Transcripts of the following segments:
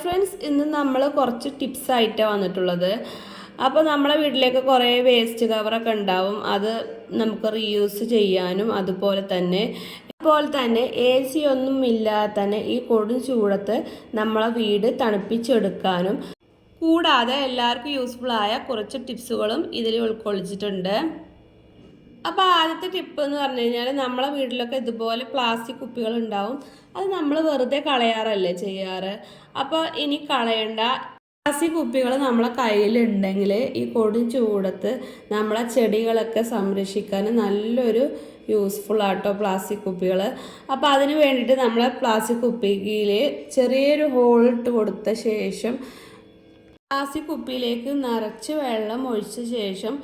Hi friends, ഇന്ന് നമ്മൾ കുറച്ച് ടിപ്സ് ആയിട്ടാണ് വന്നിട്ടുള്ളത്. അപ്പോൾ നമ്മളെ വീട്ടിലേക്ക് കുറേ വേസ്റ്റ് കവറൊക്കെ ഉണ്ടാവും. അത് നമുക്ക് റീയൂസ് ചെയ്യാനും അതുപോലെ തന്നെ എ സി ഒന്നും ഇല്ലാതെ തന്നെ ഈ കൊടും ചൂടത്ത് നമ്മളെ വീട് തണുപ്പിച്ചെടുക്കാനും കൂടാതെ എല്ലാവർക്കും യൂസ്ഫുൾ ആയ കുറച്ച് ടിപ്സുകളും ഇതിൽ ഉൾക്കൊള്ളിച്ചിട്ടുണ്ട്. അപ്പോൾ ആദ്യത്തെ ടിപ്പ് എന്ന് പറഞ്ഞു കഴിഞ്ഞാൽ നമ്മളെ വീട്ടിലൊക്കെ ഇതുപോലെ പ്ലാസ്റ്റിക് കുപ്പികൾ ഉണ്ടാവും. അത് നമ്മൾ വെറുതെ കളയാറല്ലേ ചെയ്യാറ്. അപ്പോൾ ഇനി കളയണ്ട. പ്ലാസ്റ്റിക് കുപ്പികൾ നമ്മളെ കയ്യിലുണ്ടെങ്കിൽ ഈ കൊടും ചൂടത്ത് നമ്മളെ ചെടികളൊക്കെ സംരക്ഷിക്കാൻ നല്ലൊരു യൂസ്ഫുൾ ആട്ടോ പ്ലാസ്റ്റിക് കുപ്പികൾ. അപ്പോൾ അതിന് വേണ്ടിയിട്ട് നമ്മളെ പ്ലാസ്റ്റിക് കുപ്പിയിൽ ചെറിയൊരു ഹോൾ ഇട്ട് കൊടുത്ത ശേഷം പ്ലാസ്റ്റിക് കുപ്പിയിലേക്ക് നിറച്ച് വെള്ളം ഒഴിച്ച ശേഷം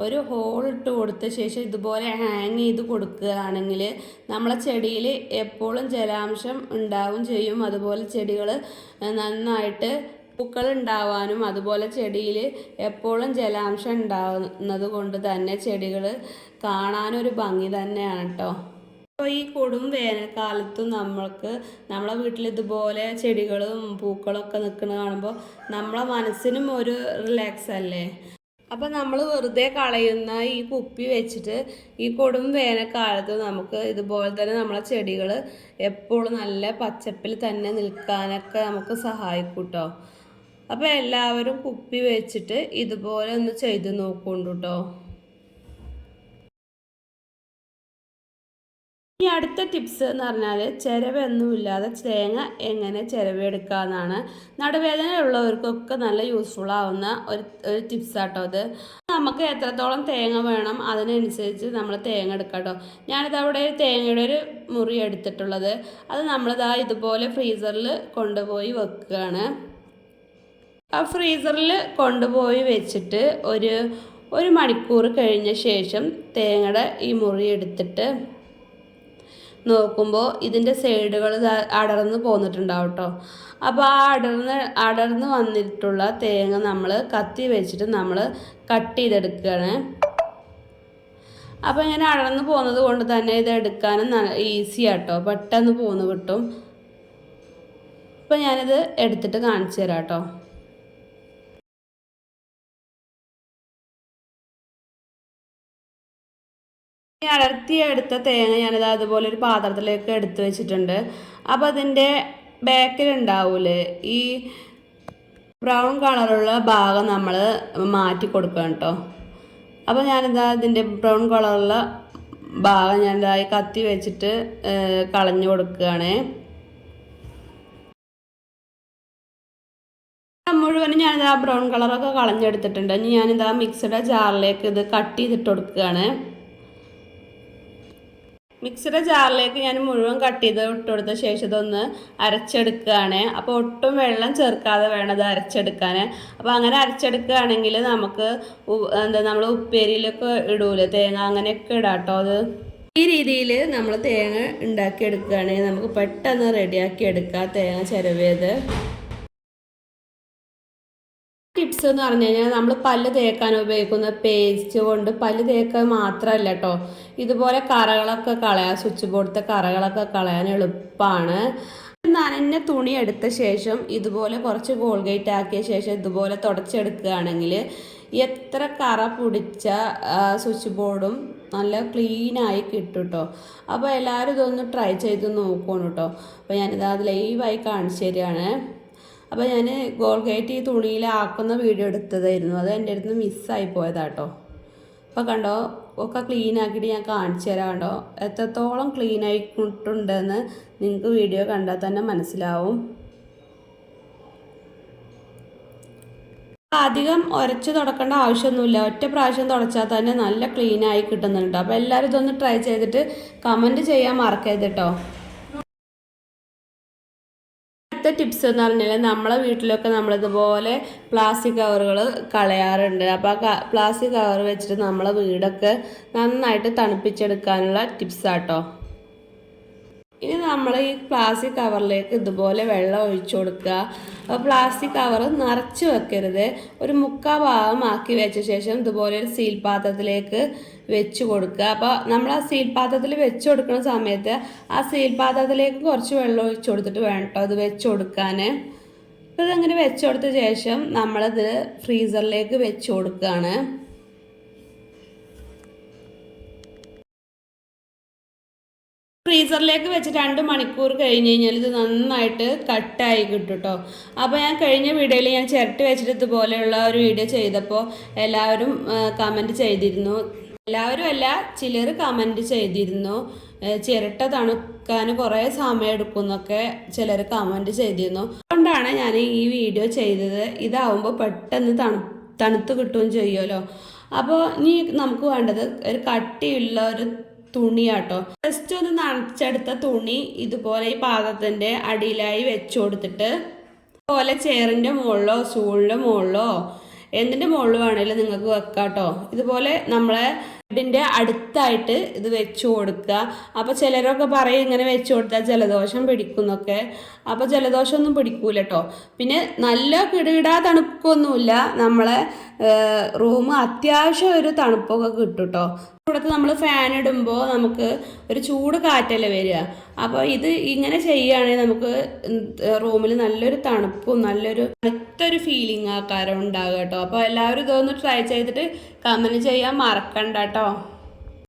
ഒരു ഹോൾ ഇട്ട് കൊടുത്ത ശേഷം ഇതുപോലെ ഹാങ് ചെയ്ത് കൊടുക്കുകയാണെങ്കിൽ നമ്മളെ ചെടിയിൽ എപ്പോഴും ജലാംശം ഉണ്ടാവും ചെയ്യും. അതുപോലെ ചെടികൾ നന്നായിട്ട് പൂക്കൾ ഉണ്ടാവാനും അതുപോലെ ചെടിയിൽ എപ്പോഴും ജലാംശം ഉണ്ടാവുന്നത് കൊണ്ട് തന്നെ ചെടികൾ കാണാനൊരു ഭംഗി തന്നെയാണ് കേട്ടോ. അപ്പോൾ ഈ കൊടും വേനൽക്കാലത്തും നമ്മളെ വീട്ടിൽ ഇതുപോലെ ചെടികളും പൂക്കളൊക്കെ നിൽക്കുന്നത് കാണുമ്പോൾ നമ്മളെ മനസ്സിനും ഒരു റിലാക്സ് അല്ലേ. അപ്പോൾ നമ്മൾ വെറുതെ കളയുന്ന ഈ കുപ്പി വെച്ചിട്ട് ഈ കൊടും വേനൽക്കാലത്ത് നമുക്ക് ഇതുപോലെ തന്നെ നമ്മളെ ചെടികൾ എപ്പോഴും നല്ല പച്ചപ്പിൽ തന്നെ നിൽക്കാനൊക്കെ നമുക്ക് സഹായിക്കും കേട്ടോ. അപ്പോൾ എല്ലാവരും കുപ്പി വെച്ചിട്ട് ഇതുപോലെ ഒന്ന് ചെയ്ത് നോക്കുന്നുണ്ട് കേട്ടോ. ഈ അടുത്ത ടിപ്സ് എന്ന് പറഞ്ഞാൽ ചിരവൊന്നുമില്ലാതെ തേങ്ങ എങ്ങനെ ചിരവെടുക്കാമെന്നാണ്. നടുവേദന ഉള്ളവർക്കൊക്കെ നല്ല യൂസ്ഫുൾ ആവുന്ന ഒരു ടിപ്സാട്ടോ അത്. നമുക്ക് എത്രത്തോളം തേങ്ങ വേണം അതിനനുസരിച്ച് നമ്മൾ തേങ്ങ എടുക്കാം കേട്ടോ. ഞാനിത് അവിടെ തേങ്ങയുടെ ഒരു മുറി എടുത്തിട്ടുള്ളത്. അത് നമ്മളിതാ ഇതുപോലെ ഫ്രീസറിൽ കൊണ്ടുപോയി വെക്കുകയാണ്. ആ ഫ്രീസറിൽ കൊണ്ടുപോയി വെച്ചിട്ട് ഒരു മണിക്കൂർ കഴിഞ്ഞ ശേഷം തേങ്ങയുടെ ഈ മുറി എടുത്തിട്ട് നോക്കുമ്പോൾ ഇതിൻ്റെ സൈഡുകൾ അടർന്ന് പോന്നിട്ടുണ്ടാവും കേട്ടോ. അപ്പോൾ ആ അടർന്ന് വന്നിട്ടുള്ള തേങ്ങ നമ്മൾ കത്തി വെച്ചിട്ട് നമ്മൾ കട്ട് ചെയ്തെടുക്കുകയാണ്. അപ്പോൾ ഇങ്ങനെ അടർന്ന് പോകുന്നത് കൊണ്ട് തന്നെ ഇത് എടുക്കാനും ഈസി ആട്ടോ, പെട്ടെന്ന് പോന്ന് കിട്ടും. അപ്പോൾ ഞാനിത് എടുത്തിട്ട് കാണിച്ചു തരാം കേട്ടോ. ഈ അടർത്തിയെടുത്ത തേങ്ങ ഞാനിത് അതുപോലെ ഒരു പാത്രത്തിലേക്ക് എടുത്തു വെച്ചിട്ടുണ്ട്. അപ്പോൾ അതിൻ്റെ ബാക്കിലുണ്ടാവൂലേ ഈ ബ്രൗൺ കളറുള്ള ഭാഗം നമ്മൾ മാറ്റി കൊടുക്കണം കേട്ടോ. അപ്പോൾ ഞാനിതാ ഇതിൻ്റെ ബ്രൗൺ കളറുള്ള ഭാഗം ഞാനിതായി കത്തി വെച്ചിട്ട് കളഞ്ഞു കൊടുക്കുകയാണ്. മുഴുവനും ഞാനിതാ ബ്രൗൺ കളറൊക്കെ കളഞ്ഞെടുത്തിട്ടുണ്ട്. ഇനി ഞാനിതാ മിക്സിയുടെ ജാറിലേക്ക് ഇത് കട്ട് ചെയ്തിട്ട് കൊടുക്കുകയാണ്. മിക്സിയുടെ ജാറിലേക്ക് ഞാൻ മുഴുവൻ കട്ട് ചെയ്ത് ഇട്ട് കൊടുത്ത ശേഷം ഇതൊന്ന് അരച്ചെടുക്കുകയാണ്. അപ്പോൾ ഒട്ടും വെള്ളം ചേർക്കാതെ വേണം ഇത് അരച്ചെടുക്കാൻ. അപ്പോൾ അങ്ങനെ അരച്ചെടുക്കുകയാണെങ്കിൽ നമുക്ക് നമ്മൾ ഉപ്പേരിയിലൊക്കെ ഇടൂലേ തേങ്ങ, അങ്ങനെയൊക്കെ ഇടാം കേട്ടോ. അത് ഈ രീതിയിൽ നമ്മൾ തേങ്ങ ഉണ്ടാക്കിയെടുക്കുകയാണെങ്കിൽ നമുക്ക് പെട്ടെന്ന് റെഡിയാക്കി എടുക്കാം തേങ്ങ ചിരവിയത്. ടിപ്സ് എന്ന് പറഞ്ഞു കഴിഞ്ഞാൽ നമ്മൾ പല്ല് തേക്കാൻ ഉപയോഗിക്കുന്ന പേസ്റ്റ് കൊണ്ട് പല്ല് തേക്കാൻ മാത്രമല്ല കേട്ടോ, ഇതുപോലെ കറകളൊക്കെ കളയാൻ, സ്വിച്ച് ബോർഡത്തെ കറകളൊക്കെ കളയാൻ എളുപ്പമാണ്. നനഞ്ഞ തുണി എടുത്ത ശേഷം ഇതുപോലെ കുറച്ച് കോൾഗേറ്റ് ആക്കിയ ശേഷം ഇതുപോലെ തുടച്ചെടുക്കുകയാണെങ്കിൽ എത്ര കറ പിടിച്ച സ്വിച്ച് ബോർഡും നല്ല ക്ലീനായി കിട്ടും കേട്ടോ. അപ്പോൾ എല്ലാവരും ഇതൊന്ന് ട്രൈ ചെയ്ത് നോക്കണം കേട്ടോ. അപ്പോൾ ഞാനിത് അത് ലൈവായി കാണിച്ചു തരികയാണ്. അപ്പോൾ ഞാൻ കോൾഗേറ്റ് ഈ തുണിയിലാക്കുന്ന വീഡിയോ എടുത്തതായിരുന്നു, അത് എൻ്റെ അടുത്ത് മിസ്സായി പോയതാട്ടോ. അപ്പോൾ കണ്ടോ, ഒക്കെ ക്ലീൻ ആക്കിയിട്ട് ഞാൻ കാണിച്ചു തരാം കേട്ടോ. എത്രത്തോളം ക്ലീൻ ആയിട്ടുണ്ടെന്ന് നിങ്ങൾക്ക് വീഡിയോ കണ്ടാൽ തന്നെ മനസ്സിലാവും. അധികം ഉരച്ച് തുടക്കേണ്ട ആവശ്യമൊന്നുമില്ല, ഒറ്റ പ്രാവശ്യം തുടച്ചാൽ തന്നെ നല്ല ക്ലീനായി കിട്ടുന്നുണ്ട്. അപ്പോൾ എല്ലാവരും ഇതൊന്ന് ട്രൈ ചെയ്തിട്ട് കമൻറ്റ് ചെയ്യാൻ മറക്കരുത് കേട്ടോ. ടിപ്സ് എന്ന് പറഞ്ഞാൽ നമ്മളെ വീട്ടിലൊക്കെ നമ്മളിതുപോലെ പ്ലാസ്റ്റിക് കവറുകൾ കളയാറുണ്ട്. അപ്പോൾ ആ പ്ലാസ്റ്റിക് കവർ വെച്ചിട്ട് നമ്മളെ വീടൊക്കെ നന്നായിട്ട് തണുപ്പിച്ചെടുക്കാനുള്ള ടിപ്സാട്ടോ. ഇനി നമ്മൾ ഈ പ്ലാസ്റ്റിക് കവറിലേക്ക് ഇതുപോലെ വെള്ളം ഒഴിച്ചു കൊടുക്കുക. അപ്പോൾ പ്ലാസ്റ്റിക് കവർ നിറച്ച് വെക്കരുത്, ഒരു 3/4 ഭാഗം ആക്കി വെച്ച ശേഷം ഇതുപോലെ ഒരു സ്റ്റീൽ പാത്രത്തിലേക്ക് വെച്ച് കൊടുക്കുക. അപ്പോൾ നമ്മൾ ആ സ്റ്റീൽ പാത്രത്തിൽ വെച്ച് കൊടുക്കുന്ന സമയത്ത് ആ സ്റ്റീൽ പാത്രത്തിലേക്ക് കുറച്ച് വെള്ളം ഒഴിച്ചു കൊടുത്തിട്ട് വേണം കേട്ടോ അത് വെച്ച് കൊടുക്കാൻ. അപ്പോൾ ഇതങ്ങനെ വെച്ച് കൊടുത്ത ശേഷം നമ്മളത് ഫ്രീസറിലേക്ക് വെച്ച് കൊടുക്കുകയാണ്. ഫ്രീസറിലേക്ക് വെച്ച് 2 മണിക്കൂർ കഴിഞ്ഞ് കഴിഞ്ഞാൽ ഇത് നന്നായിട്ട് കട്ടായി കിട്ടും കേട്ടോ. അപ്പോൾ ഞാൻ കഴിഞ്ഞ വീഡിയോയിൽ ഞാൻ ചിരട്ടി വെച്ചിട്ട് ഇതുപോലെയുള്ള ഒരു വീഡിയോ ചെയ്തപ്പോൾ എല്ലാവരും കമൻറ്റ് ചെയ്തിരുന്നു. എല്ലാവരും അല്ല, ചിലർ കമൻറ്റ് ചെയ്തിരുന്നു ചിരട്ട തണുക്കാൻ കുറേ സമയം എടുക്കുന്നൊക്കെ ചിലർ കമൻറ്റ് ചെയ്തിരുന്നു. അതുകൊണ്ടാണ് ഞാൻ ഈ വീഡിയോ ചെയ്തത്. ഇതാവുമ്പോൾ പെട്ടെന്ന് തണുത്ത് കിട്ടുകയും ചെയ്യുമല്ലോ. അപ്പോൾ ഇനി നമുക്ക് വേണ്ടത് ഒരു കട്ടിയുള്ള ഒരു തുണിയാട്ടോ. ജസ്റ്റ് ഒന്ന് നനച്ചെടുത്ത തുണി ഇതുപോലെ ഈ പാത്രത്തിൻ്റെ അടിയിലായി വെച്ച് കൊടുത്തിട്ട് ഇതുപോലെ ചെയറിൻ്റെ മുകളിലോ സ്റ്റൂളിൻ്റെ മുകളിലോ എന്തിൻ്റെ മുകളിൽ വേണമെങ്കിലും നിങ്ങൾക്ക് വെക്കാട്ടോ. ഇതുപോലെ നമ്മളെ ബെഡിൻ്റെ അടുത്തായിട്ട് ഇത് വെച്ച് കൊടുക്കുക. അപ്പോൾ ചിലരൊക്കെ പറയും ഇങ്ങനെ വെച്ച് കൊടുത്താൽ ജലദോഷം പിടിക്കുന്നൊക്കെ. അപ്പോൾ ജലദോഷമൊന്നും പിടിക്കൂല കേട്ടോ. പിന്നെ നല്ല കിടുകിടാ തണുപ്പൊന്നുമില്ല, നമ്മളെ റൂം അത്യാവശ്യം ഒരു തണുപ്പൊക്കെ കിട്ടും കേട്ടോ. ഇവിടുത്തെ നമ്മൾ ഫാൻ ഇടുമ്പോൾ നമുക്ക് ഒരു ചൂട് കാറ്റല്ലേ വരിക. അപ്പോൾ ഇത് ഇങ്ങനെ ചെയ്യുകയാണെങ്കിൽ നമുക്ക് റൂമിൽ നല്ലൊരു തണുപ്പും നല്ലൊരു മറ്റൊരു ഫീലിംഗ് ആക്കാരം ഉണ്ടാകുക കേട്ടോ. അപ്പോൾ എല്ലാവരും ഇതൊന്ന് ട്രൈ ചെയ്തിട്ട് കമൻറ്റ് ചെയ്യാൻ മറക്കണ്ട കേട്ടോ.